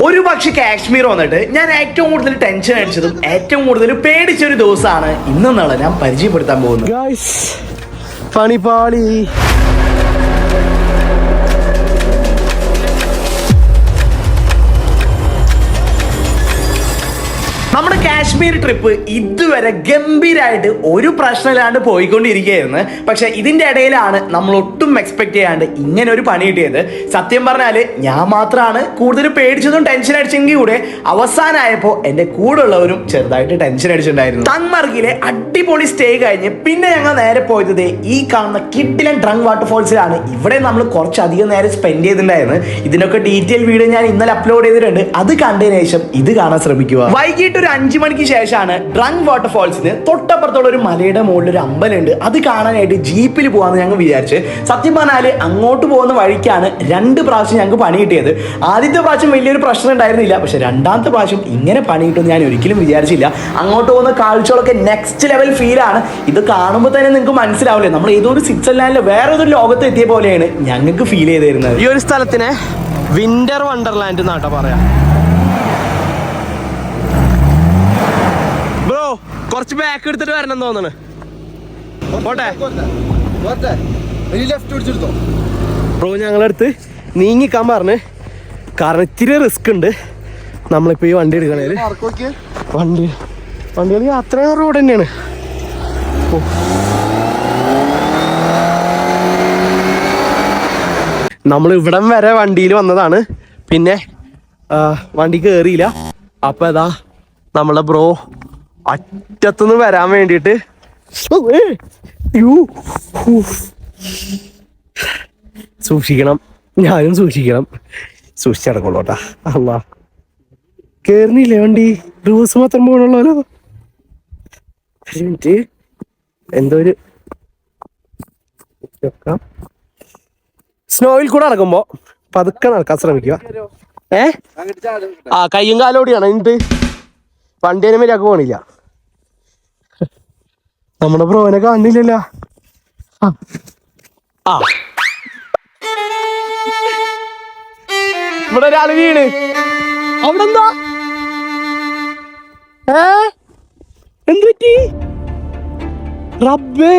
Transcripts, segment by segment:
ഒരു പക്ഷെ കാശ്മീർ വന്നിട്ട് ഞാൻ ഏറ്റവും കൂടുതൽ ടെൻഷൻ അടിച്ചതും ഏറ്റവും കൂടുതൽ പേടിച്ചൊരു ദിവസമാണ് ഇന്നെന്നുള്ള ഞാൻ പരിചയപ്പെടുത്താൻ പോകുന്നത്. പണിപ്പാളി നമ്മുടെ കാശ്മീർ ട്രിപ്പ് ഇതുവരെ ഗംഭീരമായിട്ട് ഒരു പ്രശ്നമില്ലാണ്ട് പോയിക്കൊണ്ടിരിക്കുകയായിരുന്നു. പക്ഷെ ഇതിന്റെ ഇടയിലാണ് നമ്മൾ ഒട്ടും എക്സ്പെക്ട് ചെയ്യാണ്ട് ഇങ്ങനെ ഒരു പണി കിട്ടിയത്. സത്യം പറഞ്ഞാല് ഞാൻ മാത്രമാണ് കൂടുതൽ പേടിച്ചതും ടെൻഷൻ അടിച്ചെങ്കിൽ കൂടെ അവസാനമായപ്പോൾ എന്റെ കൂടെ ഉള്ളവരും ചെറുതായിട്ട് ടെൻഷൻ അടിച്ചിട്ടുണ്ടായിരുന്നു. തങ്മർഗിലെ അടിപൊളി സ്റ്റേ കഴിഞ്ഞ് പിന്നെ ഞങ്ങൾ നേരെ പോയത് ഈ കാണുന്ന കിഡിലൻ ഡ്രങ്ക് വാട്ടർഫോൾസിലാണ്. ഇവിടെ നമ്മൾ കുറച്ചധികം നേരം സ്പെൻഡ് ചെയ്തിട്ടുണ്ടായിരുന്നു. ഇതിനൊക്കെ ഡീറ്റെയിൽ വീഡിയോ ഞാൻ ഇന്നലെ അപ്ലോഡ് ചെയ്തിട്ടുണ്ട്. അത് കണ്ടതിന് ശേഷം ഇത് കാണാൻ ശ്രമിക്കുക. വൈകിട്ട് ഒരു 5 മണിക്ക് ശേഷമാണ് ഡ്രങ്ക് വാട്ടർഫോൾസിന് തൊട്ടപ്പുറത്തുള്ള ഒരു മലയുടെ മുകളിൽ ഒരു അമ്പലമുണ്ട്. അത് കാണാനായിട്ട് ജീപ്പിൽ പോകാമെന്ന് ഞങ്ങൾ വിചാരിച്ച്. സത്യം പറഞ്ഞാല് അങ്ങോട്ട് പോകുന്ന വഴിക്കാണ് 2 പ്രാവശ്യം ഞങ്ങൾക്ക് പണി കിട്ടിയത്. ആദ്യത്തെ പ്രാവശ്യം വലിയൊരു പ്രശ്നം ഉണ്ടായിരുന്നില്ല. പക്ഷെ രണ്ടാമത്തെ പ്രാവശ്യം ഇങ്ങനെ പണി കിട്ടുമെന്ന് ഞാൻ ഒരിക്കലും വിചാരിച്ചില്ല. അങ്ങോട്ട് പോകുന്ന കാഴ്ചകളൊക്കെ നെക്സ്റ്റ് ലെവൽ ഫീലാണ്. ഇത് കാണുമ്പോൾ തന്നെ നിങ്ങൾക്ക് മനസ്സിലാവില്ലേ, നമ്മൾ ഏതോ ഒരു സ്വിറ്റ്സർലാൻഡിലെ വേറെ ഒരു ലോകത്ത് എത്തിയ പോലെയാണ് ഞങ്ങൾക്ക് ഫീൽ ചെയ്തിരുന്നത്. ഈ ഒരു സ്ഥലത്തിന് വിന്റർ വണ്ടർലാൻഡ് എന്നാട്ടോ പറയാം. ബ്രോ കുറച്ച് ബാക്ക് എടുത്തിട്ട് വരണം തോന്നണ്. പോട്ടെ ബ്രോ, ഞങ്ങളടുത്ത് നീങ്ങിക്കാൻ പറഞ്ഞ്. കാരണം ഇത്തിരി റിസ്ക് ഉണ്ട് നമ്മളിപ്പോ ഈ വണ്ടി എടുക്കണേല്. വണ്ടികൾ അത്രയും റോഡ് തന്നെയാണ്. നമ്മൾ ഇവിടം വരെ വണ്ടിയിൽ വന്നതാണ്. പിന്നെ വണ്ടി കയറിയില്ല. അപ്പൊ അതാ നമ്മളെ ബ്രോ അറ്റത്തുനിന്ന് വരാൻ വേണ്ടിയിട്ട് സൂക്ഷിക്കണം, ഞാനും സൂക്ഷിക്കണം. സൂക്ഷിച്ചടക്കോളൂട്ടാ. അല്ല കേറുന്നില്ലേ വണ്ടി, റിവേഴ്സ് മാത്രം പോകണല്ലോ. മിനിറ്റ്, എന്തോ ഒരു സ്നോയിൽ കൂടെ നടക്കുമ്പോ പതുക്കെ നടക്കാൻ ശ്രമിക്കുക. കയ്യും കാലോടിയാണ്. എന്നിട്ട് വണ്ടിയെ മേലാക്ക് പോണില്ല. നമ്മുടെ ബ്രോനെ കാണില്ലല്ലോ. ഇവിടെ ഒരാള് വീണ്. അവിടെ എന്താ എന്തുപറ്റി? റബ്ബേ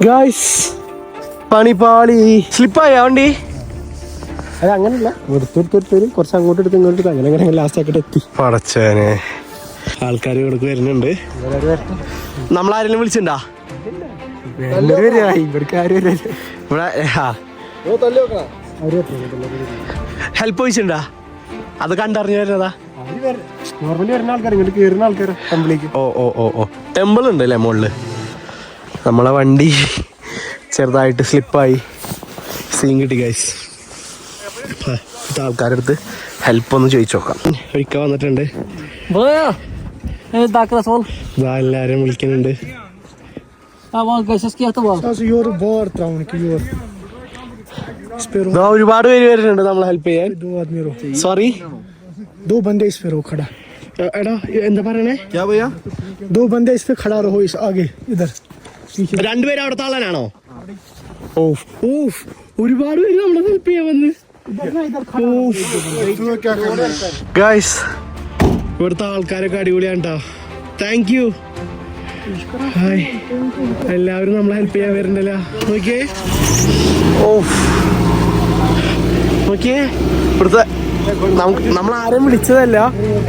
ഗായ്സ്, പണിപ്പാളി. സ്ലിപ്പായ വണ്ടി? അത് അങ്ങനല്ല, എടുത്തെടുത്തൊരു കുറച്ച് അങ്ങോട്ട് എടുത്ത് ഇങ്ങോട്ട് അങ്ങനെ ലാസ്റ്റ് ആക്കിട്ട് എത്തി. പടച്ചേനെ, ആൾക്കാർ ഇവിടേക്ക് വരുന്നുണ്ട്. നമ്മളാരെങ്കിലും വിളിച്ചിട്ടുണ്ടാ? ഹെൽപ്പ് ചോദിച്ചിട്ടുണ്ടാ? അത് കണ്ടറിഞ്ഞു വരുന്നതാ. നോർമലി വരുന്ന ആൾക്കാർ, ഇങ്ങോട്ട് കയറുന്ന ആൾക്കാർ ടെമ്പിളിലേക്ക്. ഓ ടെമ്പിൾ ഉണ്ട് അല്ലേ മുകളില്. നമ്മളെ വണ്ടി ചെറുതായിട്ട് സ്ലിപ്പായി സീൻ കിട്ടി ഗൈസ്. ആൾക്കാരടുത്ത് ഹെൽപ്പ് ഒന്ന് ചോദിച്ചു നോക്കാം. ഒരിക്കൽ വന്നിട്ടുണ്ട്, എല്ലാരും വിളിക്കുന്നുണ്ട്. ഒരുപാട് പേര് വരുന്നുണ്ട് നമ്മളെ ഹെൽപ്പ് ചെയ്യാൻ. സോറി, എടാ എന്താ പറയണേ? രണ്ടുപേരും അവിടെ താളാനാണോ? ഒരുപാട് പേര് നമ്മളെ ഹെൽപ്പ് ചെയ്യാൻ വന്ന്. ഗൈസ്, ഇവിടുത്തെ ആൾക്കാരൊക്കെ അടിപൊളിയാണ് കേട്ടോ. Thank you. ഹായ്, എല്ലാവരും നമ്മളെ ഹെൽപ്പ് ചെയ്യാൻ വരുന്നുണ്ടല്ലോ. നോക്കിയേ, നോക്കിയേ, ഇവിടുത്തെ നമ്മൾ ആരും വിളിച്ചതല്ല,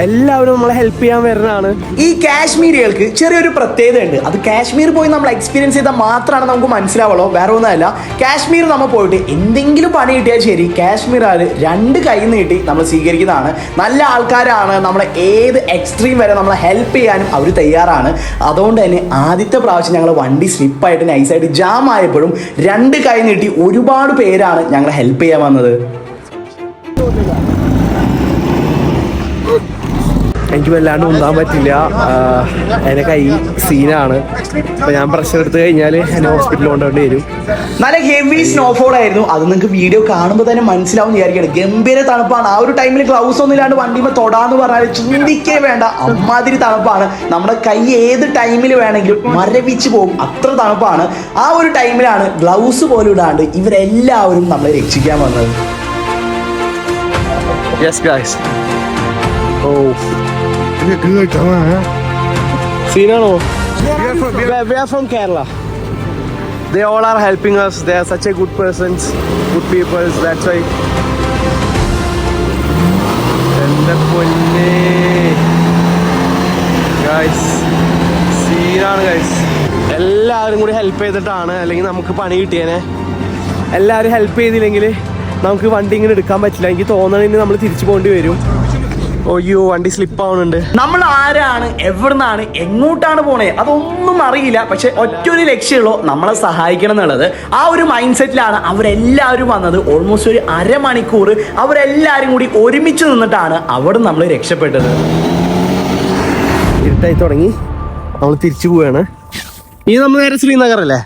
എല്ലാവരും നമ്മളെ ഹെൽപ്പ് ചെയ്യാൻ വരുന്നതാണ്. ഈ കാശ്മീരികൾക്ക് ചെറിയൊരു പ്രത്യേകത ഉണ്ട്. അത് കാശ്മീർ പോയി നമ്മൾ എക്സ്പീരിയൻസ് ചെയ്താൽ മാത്രമാണ് നമുക്ക് മനസ്സിലാവുള്ളൂ, വേറെ ഒന്നുമല്ല. കാശ്മീർ നമ്മൾ പോയിട്ട് എന്തെങ്കിലും പണി കിട്ടിയാൽ ശരി, കാശ്മീർ 2 കൈ നീട്ടി നമ്മൾ സ്വീകരിക്കുന്നതാണ്. നല്ല ആൾക്കാരാണ്. നമ്മളെ ഏത് എക്സ്ട്രീം വരെ നമ്മളെ ഹെൽപ്പ് ചെയ്യാനും അവർ തയ്യാറാണ്. അതുകൊണ്ട് തന്നെ ആദ്യത്തെ പ്രാവശ്യം ഞങ്ങൾ വണ്ടി സ്ലിപ്പായിട്ട് നൈസായിട്ട് ജാം ആയപ്പോഴും 2 കൈ നീട്ടി ഒരുപാട് പേരാണ് ഞങ്ങളെ ഹെൽപ്പ് ചെയ്യാൻ വന്നത്. എനിക്ക് വല്ലാണ്ട് ഉന്താൻ പറ്റില്ല, എൻ്റെ കൈ സീനാണ്. അപ്പൊ ഞാൻ പ്രഷർ എടുത്തു കഴിഞ്ഞാൽ എന്നെ ഹോസ്പിറ്റലിൽ കൊണ്ടുപോയി വരും. നല്ല ഹെവി സ്നോഫോൾ ആയിരുന്നു. അത് നിങ്ങൾക്ക് വീഡിയോ കാണുമ്പോൾ തന്നെ മനസ്സിലാവും വിചാരിക്കണം. ഗംഭീര തണുപ്പാണ്. ആ ഒരു ടൈമിൽ ഗ്ലൗസ് ഒന്നും ഇല്ലാണ്ട് വണ്ടിമേ തൊടാന്ന് പറഞ്ഞാൽ ചിന്തിക്കേ വേണ്ട, അമ്മാതിരി തണുപ്പാണ്. നമ്മുടെ കൈ ഏത് ടൈമിൽ വേണമെങ്കിലും മരവിച്ച് പോകും, അത്ര തണുപ്പാണ്. ആ ഒരു ടൈമിലാണ് ഗ്ലൗസ് പോലും ഇടാണ്ട് ഇവരെല്ലാവരും നമ്മളെ രക്ഷിക്കാൻ വന്നത്. Yes, guys. Oh. They're good, huh? Seenano. We are from Kerala. They all are helping us. They are such a good persons, good people. That's why. Guys, സീനാണ് ഗൈസ്. എല്ലാവരും കൂടി ഹെൽപ്പ് ചെയ്തിട്ടാണ്, അല്ലെങ്കിൽ നമുക്ക് പണി കിട്ടിയേനെ. എല്ലാവരും ഹെൽപ്പ് ചെയ്തില്ലെങ്കിൽ നമുക്ക് വണ്ടി ഇങ്ങനെ എടുക്കാൻ പറ്റില്ല. എനിക്ക് തോന്നണതിന് നമ്മൾ തിരിച്ചു പോകേണ്ടി വരും. അയ്യോ, വണ്ടി സ്ലിപ്പ് ആവുന്നുണ്ട്. നമ്മൾ ആരാണ്, എവിടുന്നാണ്, എങ്ങോട്ടാണ് പോണേ അതൊന്നും അറിയില്ല. പക്ഷെ ഒറ്റൊരു ലക്ഷ്യമുള്ളൂ, നമ്മളെ സഹായിക്കണം എന്നുള്ളത്. ആ ഒരു മൈൻഡ് സെറ്റിലാണ് അവരെല്ലാവരും വന്നത്. ഓൾമോസ്റ്റ് ഒരു അരമണിക്കൂർ അവരെല്ലാവരും കൂടി ഒരുമിച്ച് നിന്നിട്ടാണ് അവിടെ നമ്മൾ രക്ഷപ്പെട്ടത്. ഇരുട്ടായി തുടങ്ങി, നമ്മൾ തിരിച്ചു പോവാണ്. ഇനി നമ്മൾ നേരെ ശ്രീനഗർ അല്ലേ?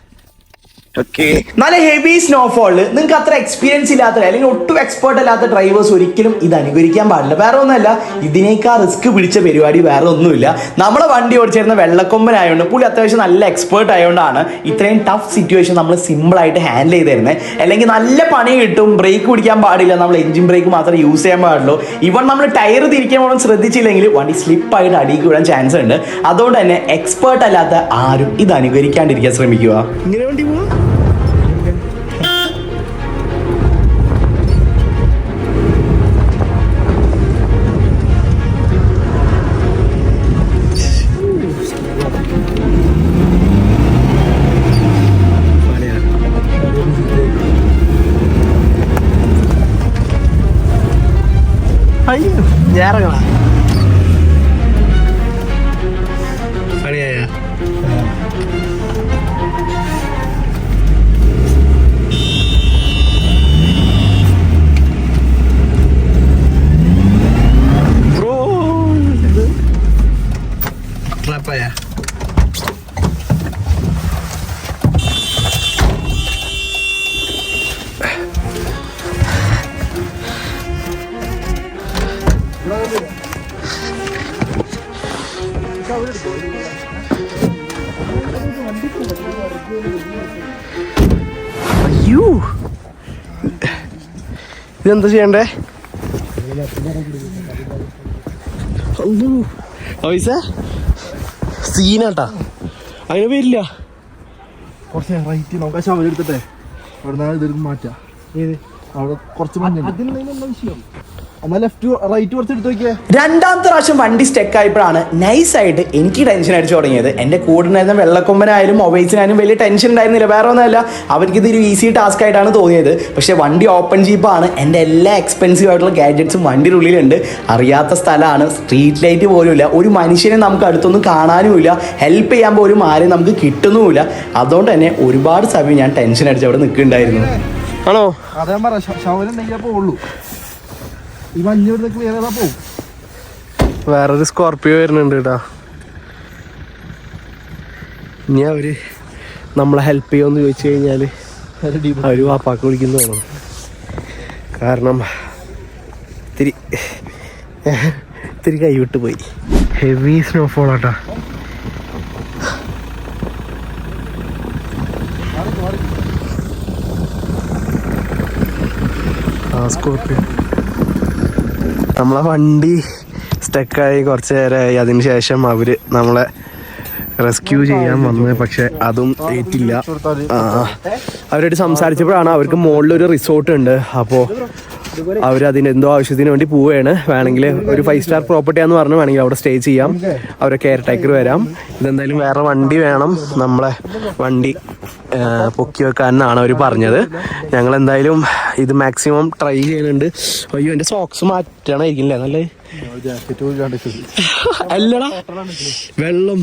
നല്ല ഹെവി സ്നോഫോളിൽ നിങ്ങൾക്ക് അത്ര എക്സ്പീരിയൻസ് ഇല്ലാത്ത അല്ലെങ്കിൽ ഒട്ടും എക്സ്പേർട്ട് അല്ലാത്ത ഡ്രൈവേഴ്സ് ഒരിക്കലും ഇത് അനുകരിക്കാൻ പാടില്ല. വേറെ ഒന്നുമല്ല, ഇതിനേക്കാൾ റിസ്ക് പിടിച്ച പരിപാടി വേറെ ഒന്നുമില്ല. നമ്മളെ വണ്ടി ഓടിച്ചിരുന്ന വെള്ളക്കൊമ്പനായതുകൊണ്ട് പുള്ളി അത്യാവശ്യം നല്ല എക്സ്പേർട്ട് ആയതുകൊണ്ടാണ് ഇത്രയും ടഫ് സിറ്റുവേഷൻ നമ്മൾ സിമ്പിളായിട്ട് ഹാൻഡിൽ ചെയ്ത് തരുന്നത്. അല്ലെങ്കിൽ നല്ല പണി കിട്ടും. ബ്രേക്ക് പിടിക്കാൻ പാടില്ല, നമ്മൾ എഞ്ചിൻ ബ്രേക്ക് മാത്രമേ യൂസ് ചെയ്യാൻ പാടുള്ളൂ. ഇവൺ നമ്മൾ ടയർ തിരിക്കാൻ പോലും ശ്രദ്ധിച്ചില്ലെങ്കിൽ വണ്ടി സ്ലിപ്പായിട്ട് അടിക്ക് വിടാൻ ചാൻസ് ഉണ്ട്. അതുകൊണ്ട് തന്നെ എക്സ്പേർട്ട് അല്ലാത്ത ആരും ഇത് അനുകരിക്കാണ്ടിരിക്കാൻ ശ്രമിക്കുക. ഇങ്ങനെ വണ്ടി പോവാ. ഞാറങ്ങളാ പണിയായ ബ്രോ ട്രാപ്പായ. അയ്യോ, ഇതെന്താ ചെയ്യണ്ടേ? പൈസ സീനാട്ടാ, അതിന് വരില്ല. കുറച്ച് റൈറ്റ് നമുക്ക് ആ ശവം എടുത്തിട്ടെ അവിടെ ഇത് മാറ്റാം. അവിടെ കുറച്ച് വിഷയം. എന്നാൽ ലെഫ്റ്റ് റൈറ്റ് കുറച്ച് എടുത്ത് നോക്കിയേ. രണ്ടാമത്തെ പ്രാവശ്യം വണ്ടി സ്റ്റെക്ക് ആയപ്പോഴാണ് നൈസായിട്ട് എനിക്ക് ടെൻഷൻ അടിച്ചു തുടങ്ങിയത്. എൻ്റെ കൂടെ ഉണ്ടായിരുന്ന വെള്ളക്കൊമ്പനായാലും മൊബൈൽസിനായാലും വലിയ ടെൻഷൻ ഉണ്ടായിരുന്നില്ല. വേറെ ഒന്നുമല്ല, അവർക്ക് ഇതൊരു ഈസി ടാസ്ക് ആയിട്ടാണ് തോന്നിയത്. പക്ഷെ വണ്ടി ഓപ്പൺ ജീപ്പാണ്. എൻ്റെ എല്ലാ എക്സ്പെൻസീവ് ആയിട്ടുള്ള ഗാഡ്ജറ്റ്സും വണ്ടിയുടെ ഉള്ളിലുണ്ട്. അറിയാത്ത സ്ഥലമാണ്, സ്ട്രീറ്റ് ലൈറ്റ് പോലും ഇല്ല, ഒരു മനുഷ്യനെ നമുക്ക് അടുത്തൊന്നും കാണാനുമില്ല, ഹെൽപ്പ് ചെയ്യാൻ പോലും ആരെയും നമുക്ക് കിട്ടുന്നുമില്ല. അതുകൊണ്ട് തന്നെ ഒരുപാട് സമയം ഞാൻ ടെൻഷൻ അടിച്ച് അവിടെ നിൽക്കുന്നുണ്ടായിരുന്നു. ആണോ? അതേ പറ, ശവലുണ്ടെങ്കിലേ പോവുള്ളൂ. ഈ മഞ്ഞ ക്ലിയർ ചെയ്താ പോവും. വേറൊരു സ്കോർപ്പിയോ വരുന്നുണ്ട് കേട്ടോ. ഇനി അവര് നമ്മളെ ഹെൽപ്പ് ചെയ്യുമെന്ന് ചോദിച്ചു കഴിഞ്ഞാല് അവര് വാപ്പാക്ക് വിളിക്കുന്നു തോന്നുന്നു. കാരണം ഇത്തിരി കൈവിട്ട് പോയി. ഹെവി സ്നോഫോൾ ആട്ടാ. സ്കോർപ്പിയോ നമ്മളെ വണ്ടി സ്റ്റക്കായി കുറച്ച് നേരമായി. അതിന് ശേഷം അവർ നമ്മളെ റെസ്ക്യൂ ചെയ്യാൻ വന്നത്, പക്ഷെ അതും ഏറ്റില്ല. അവരോട് സംസാരിച്ചപ്പോഴാണ് അവർക്ക് മുകളിലൊരു റിസോർട്ട് ഉണ്ട്. അപ്പോൾ അവരതിന് എന്തോ ആവശ്യത്തിന് വേണ്ടി പോവുകയാണ്. വേണമെങ്കിൽ ഒരു 5 സ്റ്റാർ പ്രോപ്പർട്ടിയാന്ന് പറഞ്ഞു, വേണമെങ്കിൽ അവിടെ സ്റ്റേ ചെയ്യാം. അവരെ കെയർ ടേക്കർ വരാം. ഇതെന്തായാലും വേറെ വണ്ടി വേണം, നമ്മളെ വണ്ടി പൊക്കി വെക്കാനാണ് അവർ പറഞ്ഞത്. ഞങ്ങൾ എന്തായാലും ഇത് മാക്സിമം ട്രൈ ചെയ്യുന്നുണ്ട്. അയ്യോ, എൻ്റെ സോക്സ് മാറ്റണമായിരിക്കില്ലേ നല്ല? അല്ലടാ, വെള്ളം.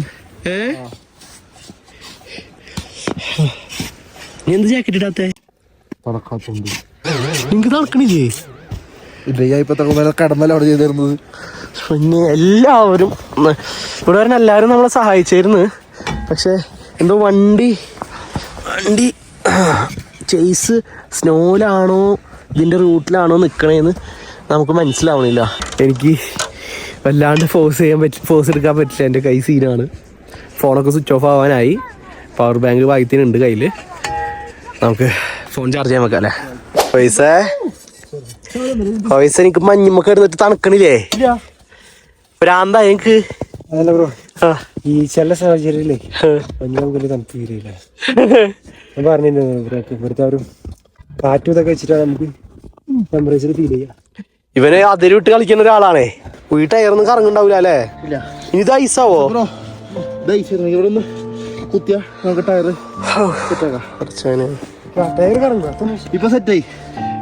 നീ എന്ത് ജാക്കറ്റ് ഇടാത്തെ? നിങ്ങക്ക് നടക്കണില്ലേ? കടന്നല്ലോ അവിടെ ചെയ്തിരുന്നത്. പിന്നെ എല്ലാവരും ഇവിടെ വരുന്ന എല്ലാവരും നമ്മളെ സഹായിച്ചായിരുന്നു. പക്ഷെ എന്തോ വണ്ടി ചേസ് സ്നോയിലാണോ ഇതിൻ്റെ റൂട്ടിലാണോ നിൽക്കണേന്ന് നമുക്ക് മനസ്സിലാവണില്ല. എനിക്ക് വല്ലാണ്ട് ഫോഴ്സ് എടുക്കാൻ പറ്റില്ല. എൻ്റെ കൈ സീനാണ്. ഫോണൊക്കെ സ്വിച്ച് ഓഫ് ആവാനായി. പവർ ബാങ്ക് ഭാഗ്യത്തിനുണ്ട് കയ്യിൽ. നമുക്ക് ഫോൺ ചാർജ് ചെയ്യാൻ വെക്കാം അല്ലേ? പൈസ വയസ്സ് എനിക്ക് മഞ്ഞമ്മക്ക് എടുത്തിട്ട് തണുക്കണില്ലേ ഭ്രാന്താ എനിക്ക്. അതല്ല ബ്രോ, ഈ ചില സാഹചര്യത്തിലേ മഞ്ഞ നമുക്ക് തണുപ്പ് തീരെയില്ല. ഞാൻ പറഞ്ഞിരുന്നു ഇവിടുത്തെ ഒരു കാറ്റും ഇതൊക്കെ വെച്ചിട്ടാണ് നമുക്ക് ടെമ്പറേച്ചർ ഫീൽ ചെയ്യാം. ഇവന് അതിര് വിട്ട് കളിക്കുന്ന ഒരാളാണേ. ഈ ടയറൊന്നും കറങ്ങുണ്ടാവൂല അല്ലേ? ഇനി ഇത് ഐസാവോ? ഇവിടെ ഒന്ന് കുത്തിയാ നമുക്ക് ടയർ ടയർ കറങ്ങുക ഇപ്പൊ സെറ്റായി.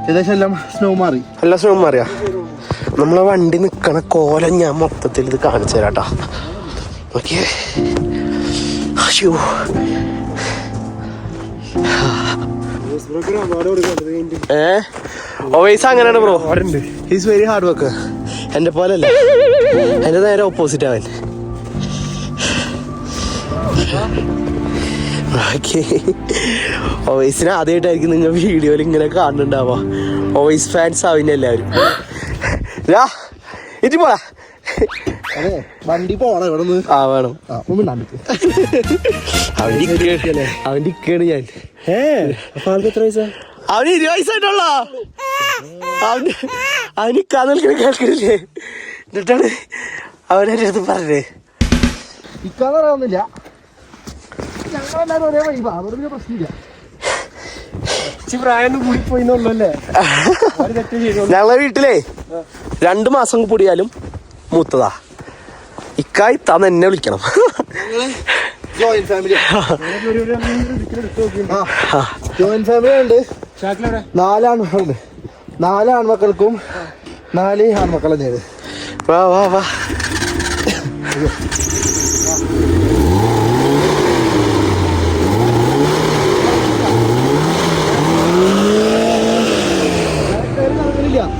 ഏകദേശം എല്ലാം സ്നോ മാറി. എല്ലാ സ്നോ മാറിയാ? നമ്മളെ വണ്ടി നിക്കണ കോലം ഞാൻ മൊത്തത്തിൽ ഇത് കാണിച്ചു തരാട്ടാ. ഓക്കേ. അയ്യോ ഓവൈസ് അങ്ങനെയാണ് bro. Is very hard work. എന്റെ പോലെ അല്ല, എന്റെ നേരെ ഓപ്പോസിറ്റ് അവൻ. ഓവൈസിനെ ആദ്യമായിട്ടായിരിക്കും നിങ്ങൾ വീഡിയോയിൽ ഇങ്ങനെ കാണുന്നുണ്ടാവാ. ഓവൈസ് ഫാൻസ് ആവില്ല എല്ലാവരും. ഇറ്റി പോടാ. വണ്ടി പോണ ഇവിടെ നിന്ന്. ആ വേണം. അവന്റെ ഇക്കാണ് ഞാൻ. അപ്പൊ ആൾക്ക് എത്ര വയസ്സാ? അവന് 20 വയസ്സായിട്ടുള്ള അവന് ഇക്കാ നിൽക്കണ കേൾക്കണില്ലേ? എന്നിട്ടാണ് അവനെ അടുത്ത് പറഞ്ഞേ. ഇക്കാന്ന് പറയാവുന്നില്ല, ഞങ്ങളെല്ലാരും ഒരേ വൈബാ, അതോട് പിന്നെ പ്രശ്നമില്ല. പ്രായം കൂടി പോയിന്നുള്ളല്ലേ? ഞങ്ങളെ വീട്ടിലേ 2 മാസം പൊടിയാലും മൂത്തതാ. ഇക്കായി താന്ന് എന്നെ വിളിക്കണം. ജോയിന്റ് ഫാമിലി ജോയിന്റ് ഫാമിലി ഉണ്ട്. 4 ആൺമക്കളുണ്ട്. 4 ആൺമക്കൾക്കും 4 ആൺമക്കൾ തന്നെയാണ്. വാ വാ വാ.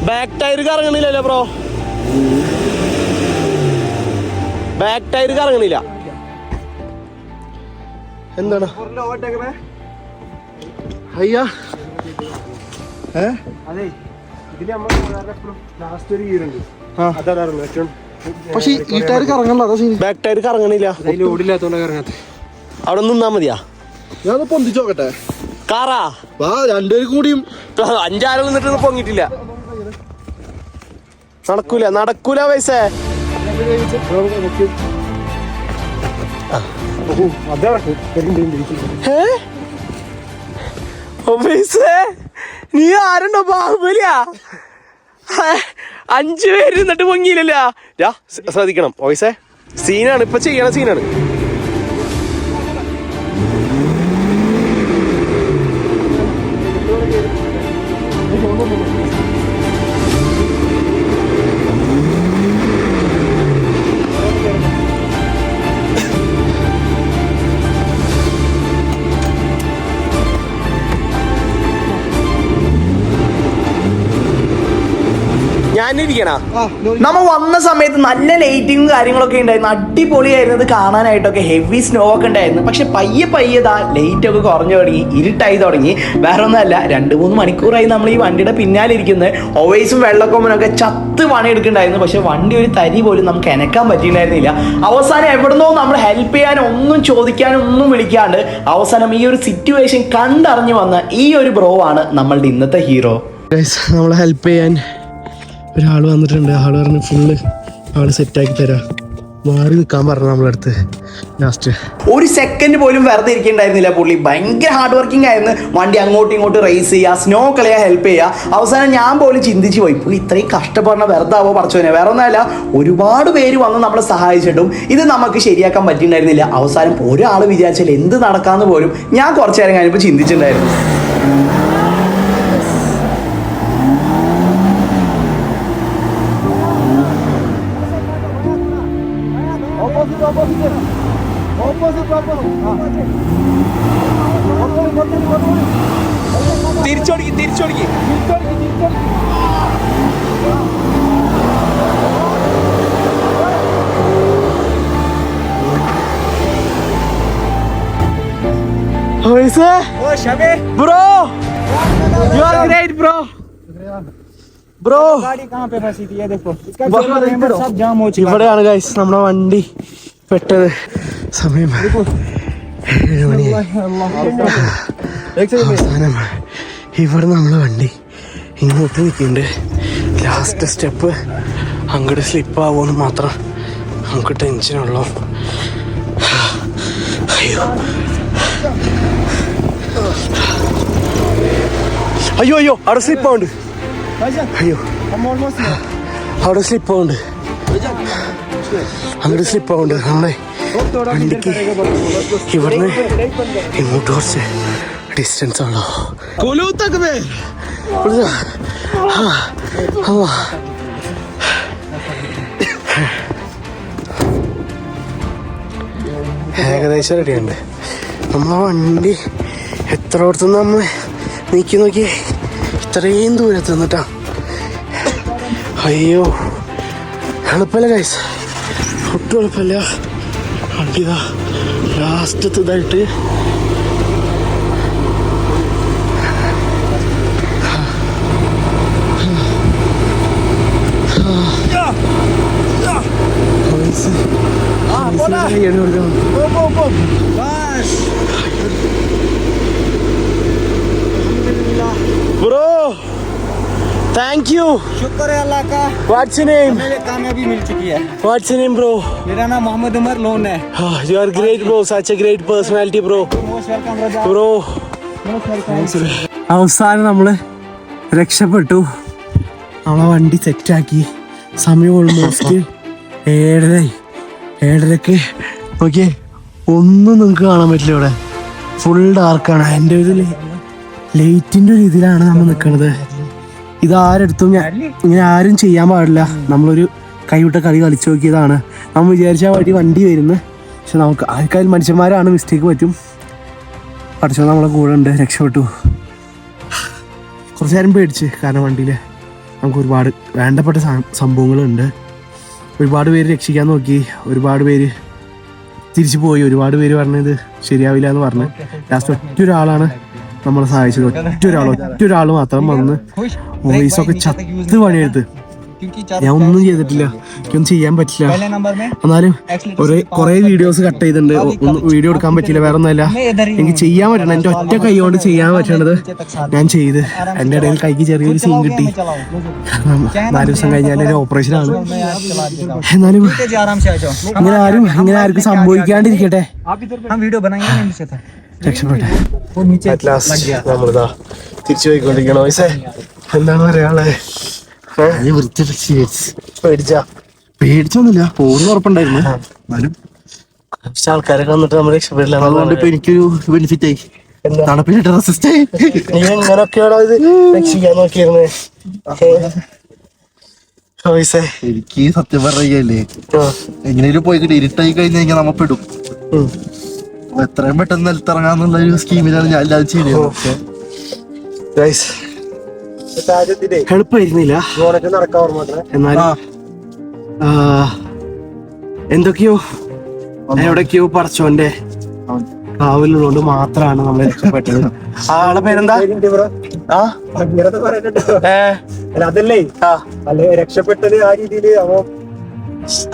ബാക്ക് ടയർ കറങ്ങണില്ലല്ലോ ബ്രോ. ബാക്ക് ടയർ കറങ്ങണില്ല. എന്താണ് അയ്യാ അതെ, ഇതില് നമ്മൾ ലാസ്റ്റ് ഒരു ഗിയറുണ്ട്, അതാണ് ഏറ്റവും. പക്ഷെ ഈ ടയർ കറങ്ങണല്ലോ, അതാ സീൻ. Back tyre കറങ്ങണില്ല. അതിൽ ഓടില്ലാത്തോണ്ട് കറങ്ങാത്ത. അവിടെ നിന്നാ മതിയാ? ഞാൻ പൊന്തിച്ച് നോക്കട്ടെ. കാറാ വാ, രണ്ടുപേരും കൂടിയും 5 ആളുകൾ നിന്നിട്ട് പൊങ്ങിട്ടില്ല. നടക്കൂല പൈസ. നീ ആരുണ്ടോ ബാഹുബലിയാ? 5 പേര് നിന്നിട്ട് പൊങ്ങിയില്ലല്ലോ. ശ്രദ്ധിക്കണം വയസ്സേ, സീനാണ് ഇപ്പൊ ചെയ്യണ സീനാണ്. ഞാനിരിക്കണ നമ്മ വന്ന സമയത്ത് നല്ല ലൈറ്റിങ്ങും കാര്യങ്ങളൊക്കെ ഉണ്ടായിരുന്നു. അടിപൊളിയായിരുന്നു ഇത് കാണാനായിട്ടൊക്കെ. ഹെവി സ്നോ ഒക്കെ ഉണ്ടായിരുന്നു. പക്ഷെ പയ്യെ ഇതാ ലൈറ്റ് ഒക്കെ കുറഞ്ഞു തുടങ്ങി, ഇരുട്ടായി തുടങ്ങി. വേറെ ഒന്നുമല്ല, 2-3 മണിക്കൂറായി നമ്മൾ ഈ വണ്ടിയുടെ പിന്നാലെ ഇരിക്കുന്നത്. ഓവൈസും വെള്ളക്കൊമ്പനൊക്കെ ചത്ത് പണിയെടുക്കുന്നുണ്ടായിരുന്നു. പക്ഷെ വണ്ടി ഒരു തരി പോലും നമുക്ക് എനക്കാൻ പറ്റിയിട്ടുണ്ടായിരുന്നില്ല. അവസാനം എവിടുന്നോ നമ്മൾ ഹെൽപ്പ് ചെയ്യാനും ഒന്നും ചോദിക്കാനും ഒന്നും വിളിക്കാണ്ട് അവസാനം ഈ ഒരു സിറ്റുവേഷൻ കണ്ടറിഞ്ഞു വന്ന ഈ ഒരു ബ്രോ ആണ് നമ്മളുടെ ഇന്നത്തെ ഹീറോ. നമ്മളെ ഹെൽപ്പ് ചെയ്യാൻ ഒരാൾ വന്നിട്ടുണ്ട്. ആള് പറഞ്ഞ് ഫുള്ള് ആള് സെറ്റാക്കി തരാം, മാറി നിൽക്കാൻ പറഞ്ഞു നമ്മളടുത്ത്. ലാസ്റ്റ് ഒരു സെക്കൻഡ് പോലും വെറുതെ ഇരിക്കണ്ടായിരുന്നില്ല പുള്ളി. ഭയങ്കര ഹാർഡ് വർക്കിംഗ് ആയിരുന്നു. വണ്ടി അങ്ങോട്ടും ഇങ്ങോട്ടും റേസ് ചെയ്യുക, സ്നോ കളയാ, ഹെൽപ്പ് ചെയ്യുക. അവസാനം ഞാൻ പോലും ചിന്തിച്ചു പോയി, പുള്ളി ഇത്രയും കഷ്ടപ്പെടുന്ന വെറുതെ ആവോ പറച്ചോനെ. വേറെ ഒന്നുമല്ല, ഒരുപാട് പേര് വന്ന് നമ്മളെ സഹായിച്ചിട്ടും ഇത് നമുക്ക് ശരിയാക്കാൻ പറ്റിയിട്ടുണ്ടായിരുന്നില്ല. അവസാനം ഒരാൾ വിചാരിച്ചാൽ എന്ത് നടക്കാമെന്ന് പോലും ഞാൻ കുറച്ചു നേരം കഴിഞ്ഞപ്പോൾ ചിന്തിച്ചിട്ടുണ്ടായിരുന്നു. തിരിച്ചോടിക്ക്. Bro you are great bro. गाड़ी कहाँ पे फंसी थी ये देखो, इसका सब जाम हो चुका है. ഇവിടെയാണ് ഗൈസ് നമ്മുടെ വണ്ടി പെട്ടത്. സമയം 7 മണി. അവസാനം ഇവിടെ നമ്മളെ വണ്ടി ഇങ്ങോട്ട് നിൽക്കുന്നുണ്ട്. ലാസ്റ്റ് സ്റ്റെപ്പ് അങ്ങോട്ട് സ്ലിപ്പാവുമെന്ന് മാത്രം നമുക്ക് ടെൻഷനുള്ളൂ. അയ്യോ അയ്യോ അയ്യോ അവിടെ സ്ലിപ്പാവുണ്ട്. അയ്യോ അവിടെ സ്ലിപ്പാവുണ്ട്. അങ്ങോട്ട് സ്ലിപ്പാവുണ്ട്. നമ്മളെ വണ്ടിക്ക് ഇവിടുന്ന് ഇങ്ങോട്ട് കുറച്ച് ഡിസ്റ്റൻസ് ഉള്ളൂ. ഏകദേശം റെഡിയുണ്ട്. നമ്മളെ വണ്ടി എത്ര അടുത്തുനിന്ന് നമ്മൾ നീക്കി നോക്കി ഇത്രയും ദൂരത്ത് നിന്നിട്ടാ. അയ്യോ എളുപ്പമല്ല ഗൈസ്, ഒട്ടും എളുപ്പമല്ല. വണ്ടി ഇതാ ലാസ്റ്റത്തെ ഇതായിട്ട് ब्रो थैंक यू, शुक्र है अल्लाह का, व्हाट्स योर नेम? मेरे कामयाबी मिल चुकी है. What's your name bro? मेरा नाम मोहम्मद उमर लोन है. You are great bro, such a great personality bro. Most welcome Raza. Bro അവസാനം നമ്മള് രക്ഷപ്പെട്ടു. നമ്മളെ വണ്ടി സെറ്റാക്കി. സമയം ഓൾമോസ്റ്റ് 7:30. 7:30 ഓക്കെ. ഒന്നും നിങ്ങൾക്ക് കാണാൻ പറ്റില്ല. ഇവിടെ ഫുൾ ഡാർക്കാണ്. എൻ്റെ ഒരു ലൈറ്റിൻ്റെ ഒരു ഇതിലാണ് നമ്മൾ നിൽക്കുന്നത്. ഇതാരെടുത്തും ഇങ്ങനെ ആരും ചെയ്യാൻ പാടില്ല. നമ്മളൊരു കൈവിട്ട കളി കളിച്ചു നോക്കിയതാണ്. നമ്മൾ വിചാരിച്ച വഴി വണ്ടി വരുന്നു, പക്ഷെ നമുക്ക് ആർക്കായാലും മനുഷ്യന്മാരാണ്, മിസ്റ്റേക്ക് പറ്റും. പഠിച്ചോ നമ്മളെ കൂടെ ഉണ്ട്, രക്ഷപ്പെട്ടു. കുറച്ച് നേരം പേടിച്ച്, കാരണം വണ്ടിയിൽ നമുക്ക് ഒരുപാട് വേണ്ടപ്പെട്ട സംഭവങ്ങളുണ്ട്. ഒരുപാട് പേര് രക്ഷിക്കാൻ നോക്കി, ഒരുപാട് പേര് തിരിച്ചു പോയി, ഒരുപാട് പേര് പറഞ്ഞത് ശരിയാവില്ല എന്ന് പറഞ്ഞ് ലാസ്റ്റ് ഒറ്റൊരാളാണ് നമ്മളെ സഹായിച്ചത്. ഒറ്റൊരാൾ മാത്രം വന്ന് വോയിസൊക്കെ ചത്ത് പണിയെടുത്ത്. ഞാൻ ഒന്നും ചെയ്തിട്ടില്ല, എനിക്കൊന്നും ചെയ്യാൻ പറ്റില്ല. എന്നാലും കുറെ വീഡിയോസ് കട്ട് ചെയ്തിട്ടുണ്ട്. ഒന്നും വീഡിയോ എടുക്കാൻ പറ്റില്ല, വേറെ ഒന്നുമല്ല. എനിക്ക് ചെയ്യാൻ പറ്റണം, എൻ്റെ ഒറ്റ കൈ കൊണ്ട് ചെയ്യാൻ പറ്റണത് ഞാൻ ചെയ്ത്. എൻ്റെ ഇടയിൽ കൈക്ക് ചെറിയൊരു സീൻ കിട്ടി. 4 ദിവസം കഴിഞ്ഞാൽ ഒരു ഓപ്പറേഷനാണ്. എന്നാലും ഇങ്ങനെ ആർക്കും സംഭവിക്കാണ്ടിരിക്കട്ടെ. രക്ഷപ്പെട്ടെ. നമ്മളിതാ തിരിച്ചു പോയിക്കൊണ്ടിരിക്കണോ? എന്താണ് പറയാനുള്ളത്? പേടിച്ചൊന്നുമില്ല, പോകുന്ന ഉറപ്പുണ്ടായിരുന്നു. എന്നാലും കുറച്ച് ആൾക്കാരൊക്കെ വന്നിട്ട് നമ്മൾ രക്ഷപ്പെടില്ല. അതുകൊണ്ട് ഇപ്പൊ എനിക്കൊരു ബെനിഫിറ്റ് ആയി. തണുപ്പിലിട്ട് റെസിസ്റ്റ് ആയി. നീ എങ്ങനൊക്കെയാണോ ഇത് രക്ഷിക്കാൻ നോക്കിയിരുന്നത്? എനിക്ക് സത്യം പറയല്ലേ, എങ്ങനെയും പോയി കിട്ടി. ഇരുട്ടായി കഴിഞ്ഞാൽ നമ്മ പെടും. എത്രയും പെട്ടെന്ന് നിലത്തിറങ്ങാന്നുള്ള ഒരു സ്കീമിലാണ് ഞാൻ എല്ലാവരും ചെയ്യുന്നത്. എളുപ്പമായിരുന്നില്ല, എന്നാലും എന്തൊക്കെയോ എവിടേക്കോ പറച്ചോന്റെ കാവലുള്ളതുകൊണ്ട് മാത്രമാണ് നമ്മൾ രക്ഷപ്പെട്ടത്. ആളെ പേരെന്താ? അതല്ലേ രക്ഷപ്പെട്ടത് ആ രീതിയില്.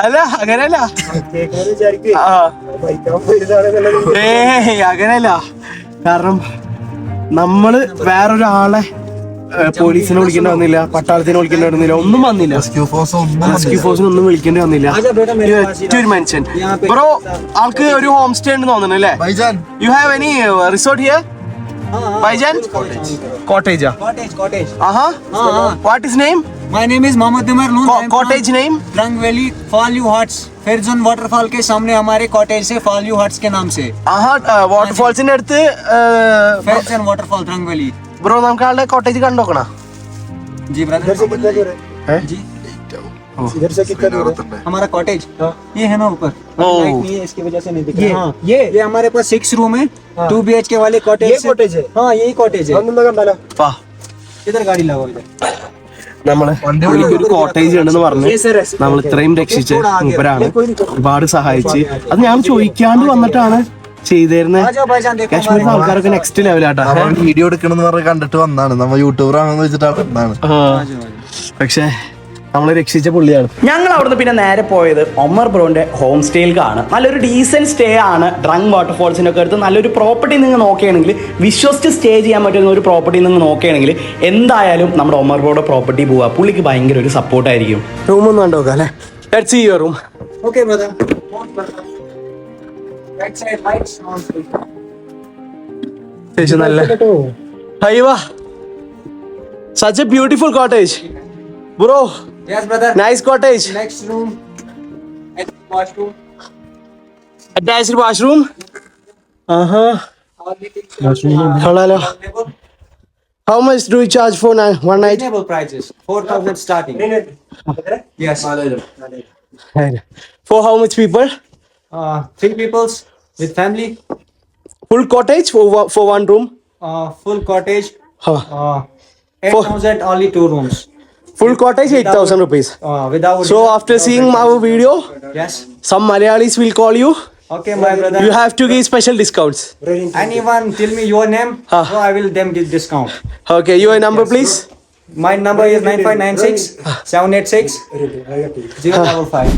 അല്ല അങ്ങനെയല്ല, അങ്ങനെയല്ല. കാരണം നമ്മള് വേറൊരാളെ പോലീസിനെ വിളിക്കേണ്ടി വന്നില്ല, പട്ടാളത്തിനെ വിളിക്കേണ്ടി വന്നില്ല, ഒന്നും വന്നില്ല. റെസ്ക്യൂ ഫോഴ്സിനൊന്നും വിളിക്കേണ്ടി വന്നില്ല. ഒറ്റൊരു മനുഷ്യൻ. ബ്രോ, ആൾക്ക് ഒരു ഹോം സ്റ്റേ ഉണ്ട് തോന്നുന്നു അല്ലേ? You have any resort here? Baijan? Cottage. Cottage. What is name? My name is Mohammed Umar Loon. Cottage name? Drang Valley Fallu Huts. Fairzone waterfall के सामने हमारे cottage से Fallu Huts के नाम से. വാട്ടർഫോൾസിന്റെ അടുത്ത് Fairzone waterfall Drang Valley. Bro, നമുക്ക് ആളുടെ കോട്ടേജ് കണ്ടോക്കണ? जी ब्रदर. जी. इधर से कितना दूर है हमारा कॉटेज? ये है ना ऊपर, लाइट नहीं है इसकी वजह से नहीं दिख रहा. ये हमारे पास 6 रूम है. 2 BHK वाले कॉटेज. ये कॉटेज है? हाँ, यही कॉटेज है. इधर गाड़ी लगाओ. इधर നമ്മള് ഒരു കോട്ടേജ് ഉണ്ടെന്ന് പറഞ്ഞ് നമ്മൾ ഇത്രയും രക്ഷിച്ച് മൂപ്പരാണ് ഒരുപാട് സഹായിച്ച്. അത് ഞാൻ ചോദിക്കാണ്ട് വന്നിട്ടാണ് ചെയ്തിരുന്നത്. കാശ്മീരിലെ ആൾക്കാരൊക്കെ നെക്സ്റ്റ് ലെവലാട്ടാ. വീഡിയോ എടുക്കണം എന്ന് പറഞ്ഞ് കണ്ടിട്ട് വന്നാണ്. നമ്മ യൂട്യൂബർ ആണെന്ന് വെച്ചിട്ടാണ് വന്നാണ്. പക്ഷെ നമ്മളെ രക്ഷിച്ച പുള്ളിയാണ്. ഞങ്ങൾ അവിടുന്ന് പിന്നെ നേരെ പോയത് ഒമർ ബ്രോന്റെ ഹോം സ്റ്റേയിലേക്കാണ്. നല്ലൊരു ഡീസെന്റ് സ്റ്റേ ആണ്. ഡ്രങ്ക് വാട്ടർഫോൾസിന്റെ ഒക്കെ അടുത്ത് നല്ലൊരു പ്രോപ്പർട്ടി നിങ്ങൾ നോക്കുകയാണെങ്കിൽ, വിശ്വസിച്ച് സ്റ്റേ ചെയ്യാൻ പറ്റുന്ന ഒരു പ്രോപ്പർട്ടി നിങ്ങൾ നോക്കുകയാണെങ്കിൽ എന്തായാലും നമ്മുടെ ഒമർ ബ്രോയുടെ പ്രോപ്പർട്ടി പോവുക. പുള്ളിക്ക് ഭയങ്കര ഒരു സപ്പോർട്ടായിരിക്കും. റൂമൊന്നും കണ്ടോക്കാം അല്ലേ? Let's see your room. Okay, brother. Right side lights on. നല്ല ഹൈവാ, such a beautiful cottage bro. Yes, brother. Nice cottage. Next room. Next washroom. Attached washroom. All meeting. Halala. How much do you charge for one night? Reasonable prices. 4,000 starting. Yes. For how much people? 3 peoples with family. Full cottage for one room? Full cottage. Huh. 8,000 only 2 rooms. Full cottage 8,000 rupees. Without. So after seeing our video, Yes. some Malayalis will call you. Okay, my brother. You have to give special discounts. Anyone tell me your name, Ah. so I will them give discount. Okay, your number please. My number is 9596 786 055.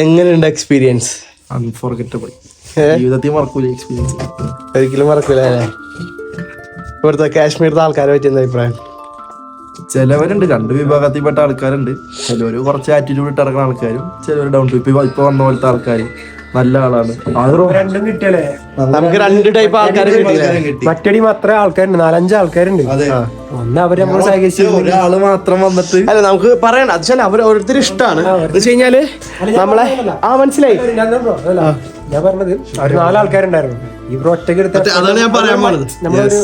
എങ്ങനെയുണ്ട് experience? Unforgettable. ജീവിതത്തിൽ മറക്കൂല experience. ഒരിക്കലും മറക്കൂല അല്ലേ? ഇവിടുത്തെ കാശ്മീരിലെ ആൾക്കാരെ പറ്റി എന്താ അഭിപ്രായം? ചിലവരുണ്ട്, 2 വിഭാഗത്തിൽപ്പെട്ട ആൾക്കാരുണ്ട്. ചിലവര് കുറച്ച് ആറ്റിറ്റ്യൂഡ് ഇട്ട് നടക്കുന്ന ആൾക്കാരും, ചിലവർ ഡൗൺ ടു ഇപ്പൊ വന്ന പോലത്തെ ആൾക്കാരും. നല്ല ആളാണ്. രണ്ടും കിട്ടിയല്ലേ? നമുക്ക് 2 ടൈപ്പ് ആൾക്കാരെ കിട്ടി. മറ്റടി മാത്രമേ ആൾക്കാരുണ്ട്, 4-5 ആൾക്കാരുണ്ട്. ഒന്ന് അവര് നമ്മൾ സഹകരിച്ചു, ഒരാള് മാത്രം വന്നിട്ട് അല്ല നമുക്ക് പറയണ്ട. അത് വെച്ചാൽ അവർ ഓരോരുത്തർ ഇഷ്ടമാണ്. എന്ന് വെച്ച് കഴിഞ്ഞാല് നമ്മളെ മനസ്സിലായി. ഞാൻ പറഞ്ഞത് ഒരു 4 ആൾക്കാരുണ്ടായിരുന്നു. ഈ ബ്രോ ഒറ്റയ്ക്ക് എടുത്ത അതാണ് ഞാൻ പറയാൻ പോണത്. നമ്മളൊരു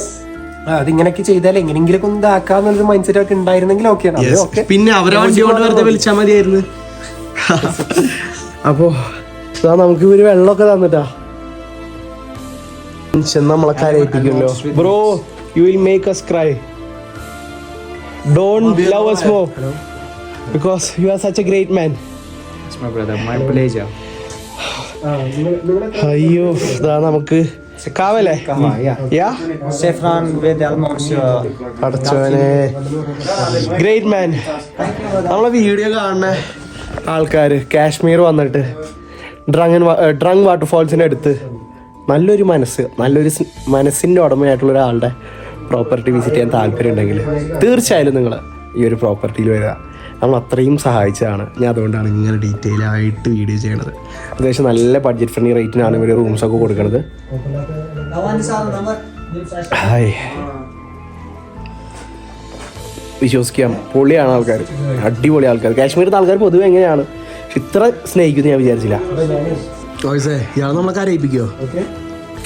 അതിങ്ങനെയൊക്കെ ചെയ്താൽ എങ്ങനെയെങ്കിലും ഒന്ന് ഇതാക്കാന്നുള്ളൊരു മൈൻഡ് സെറ്റ് ഒക്കെ ഉണ്ടായിരുന്നെങ്കിൽ ഓക്കെയാണ്. ഓക്കെ, പിന്നെ അവരെ വണ്ടി കൊണ്ട് വെറുതെ വിളിച്ചാൽ മതിയായിരുന്നു. അപ്പോ നമുക്ക് ഒരു വെള്ളമൊക്കെ തന്നിട്ടാ നമ്മളെ കരയിപ്പിക്കുമല്ലോ. Bro, you will make us cry. Don't love us more because you are such a great man. It's my brother, my pleasure. അയ്യോ, ഇതാ നമുക്ക് കാവല്ലേ? Yeah? Saffron with almonds. അടച്ചോനെ, ഗ്രേറ്റ് മാൻ. നമ്മളെ വീഡിയോ കാണുന്ന ആൾക്കാർ കാശ്മീർ വന്നിട്ട് ഡ്രങ്ക് വാട്ടർഫോൾസിൻ്റെ അടുത്ത് നല്ലൊരു മനസ്സിൻ്റെ ഉടമയായിട്ടുള്ള ഒരാളുടെ പ്രോപ്പർട്ടി വിസിറ്റ് ചെയ്യാൻ താല്പര്യം ഉണ്ടെങ്കിൽ തീർച്ചയായും നിങ്ങൾ ഈ ഒരു പ്രോപ്പർട്ടിയിൽ വരിക. നമ്മൾ അത്രയും സഹായിച്ചതാണ്. ഞാൻ അതുകൊണ്ടാണ് ഇങ്ങനെ ഡീറ്റെയിൽ ആയിട്ട് വീഡിയോ ചെയ്യണത്. അത്യാവശ്യം നല്ല ബഡ്ജറ്റ് ഫ്രണ്ട്ലി റേറ്റിനാണ് ഇവർ റൂംസൊക്കെ കൊടുക്കുന്നത്. ഹായ്, വിശ്വസിക്കാം, പൊളിയാണ് ആൾക്കാർ, അടിപൊളി ആൾക്കാർ. കാശ്മീരത്തെ ആൾക്കാർ പൊതുവെ എങ്ങനെയാണ്, പക്ഷെ ഇത്ര സ്നേഹിക്കുന്നത് ഞാൻ വിചാരിച്ചില്ല. ഇയാൾ നമ്മളെ കരയിപ്പിക്കോ?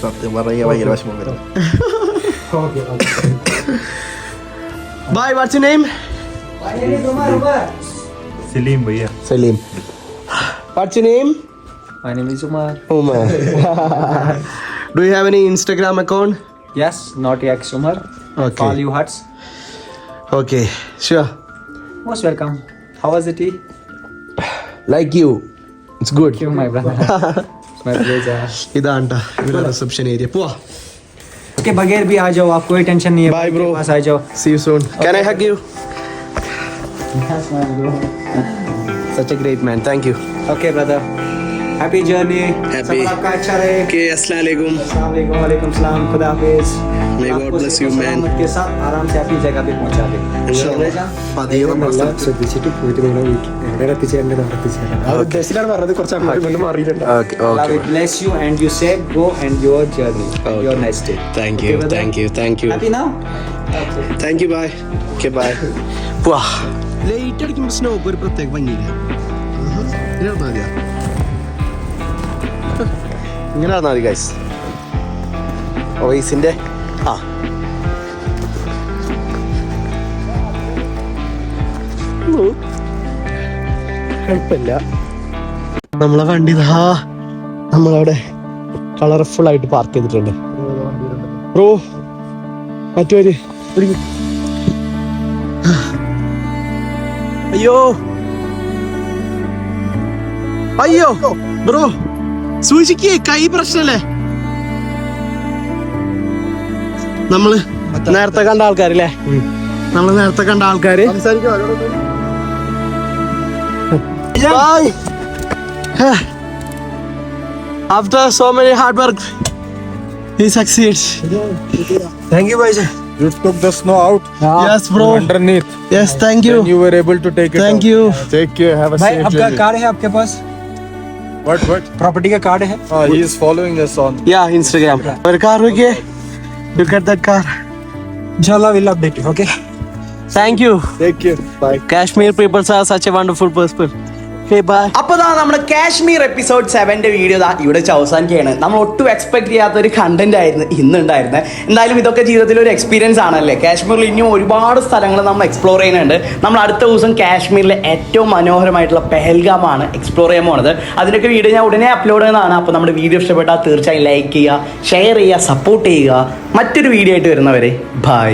സത്യം പറയാ ഭയങ്കര വിഷമം വരും. Bye, what's your name? Salim bhaiya. Salim. What's your name? My name is Umar. Umar. Do you have any Instagram account? Yes, not X Umar. Okay. Call you Huts. Okay, sure. Most welcome. How was the tea? Like you. It's good. Thank you, my brother. It's my pleasure. ഇതാണ്ടാ ഇവിടെ reception area. പോവാ. Okay, बगैर भी आ जाओ, आप कोई tension नहीं है. Bye, bro. पास आ जाओ. See you soon. Can I hug you? Such a great man. Thank you. Okay, brother. Happy journey. Happy. सब आपका अच्छा रहे. Okay, assalamu alaikum. अस्सलाम वालेकुम, वालेकुम सलाम, खुदा हाफिज. May God आपको bless सेहत you, और man. सलामत के साथ आराम से अपनी जगह पे पहुंचा दे. പതിയെ നമ്മുടെ നല്ല സ്ഥലത്ത് ശ്രദ്ധിച്ചിട്ട് പോയിട്ട് നിങ്ങളെ വീട്ടിൽ എവിടെ എത്തിച്ചേരേണ്ടത് അവിടെ എത്തിച്ചേരാം. ആ ഉദ്ദേശത്തിലാണ് പറഞ്ഞത്. കുറച്ച് അങ്ങോട്ട് മാറിയിട്ടുണ്ട്. Okay, Allah okay. will bless you and you safe go and your journey. Okay. Your nice day. Thank Okay, you, brother? thank you, thank you. Happy now? Okay. Thank you, bye. Okay, bye. പോവാ. Light അടിക്കുമ്പോൾ സ്നോക്ക് ഒരു പ്രത്യേക ഭംഗിയില്ല. ഇങ്ങനെ നടന്നാൽ മതി guys. ഓയിസിന്റെ കുഴപ്പമില്ല. നമ്മളെ വണ്ടി നമ്മളവിടെ കളർഫുൾ ആയിട്ട് പാർക്ക് ചെയ്തിട്ടുണ്ട്. ബ്രോ, മറ്റൊരു അയ്യോ അയ്യോ ബ്രോ, സൂക്ഷിക്കേ, കൈ പ്രശ്നല്ലേ. നമ്മള് നേരത്തെ കണ്ട ആൾക്കാരില്ലേ, നമ്മൾ നേരത്തെ കണ്ട ആൾക്കാര്. Bye. After so many hard work, he succeeds. Thank you, Bhai. You took the snow out Yes, bro. underneath. Yes, thank you. And you were able to take it Thank out. you. Take care. Have a भाई safe आपका journey. Card है आपके पास? What? Property का card है? He is following us on. Yeah, Instagram. Where car रुके? Look at that car. इंशाल्लाह will update you. Okay. Thank you. Take care. Bye. Kashmir people are such a wonderful person. Okay, bye. അപ്പൊ നമ്മുടെ Kashmir episode 7 video ഇവിടെ അവസാനിക്കുകയാണ്. നമ്മൾ ഒട്ടും expect ചെയ്യാത്ത ഒരു കണ്ടന്റ് ആയിരുന്നു ഇന്നുണ്ടായിരുന്നത്. എന്തായാലും ഇതൊക്കെ ജീവിതത്തിൽ ഒരു എക്സ്പീരിയൻസ് ആണല്ലേ. കാശ്മീരിൽ ഇനിയും ഒരുപാട് സ്ഥലങ്ങൾ നമ്മൾ എക്സ്പ്ലോർ ചെയ്യുന്നുണ്ട്. നമ്മൾ അടുത്ത ദിവസം കാശ്മീരിലെ ഏറ്റവും മനോഹരമായിട്ടുള്ള പെഹൽഗാമാണ് എക്സ്പ്ലോർ ചെയ്യാൻ പോണത്. അതിനൊക്കെ വീഡിയോ ഞാൻ ഉടനെ അപ്ലോഡ് ചെയ്യുന്നതാണ്. അപ്പോൾ നമ്മുടെ വീഡിയോ ഇഷ്ടപ്പെട്ടാൽ തീർച്ചയായും ലൈക്ക് ചെയ്യുക, ഷെയർ ചെയ്യുക, സപ്പോർട്ട് ചെയ്യുക. മറ്റൊരു വീഡിയോ ആയിട്ട് വരുന്നവരെ ബൈ.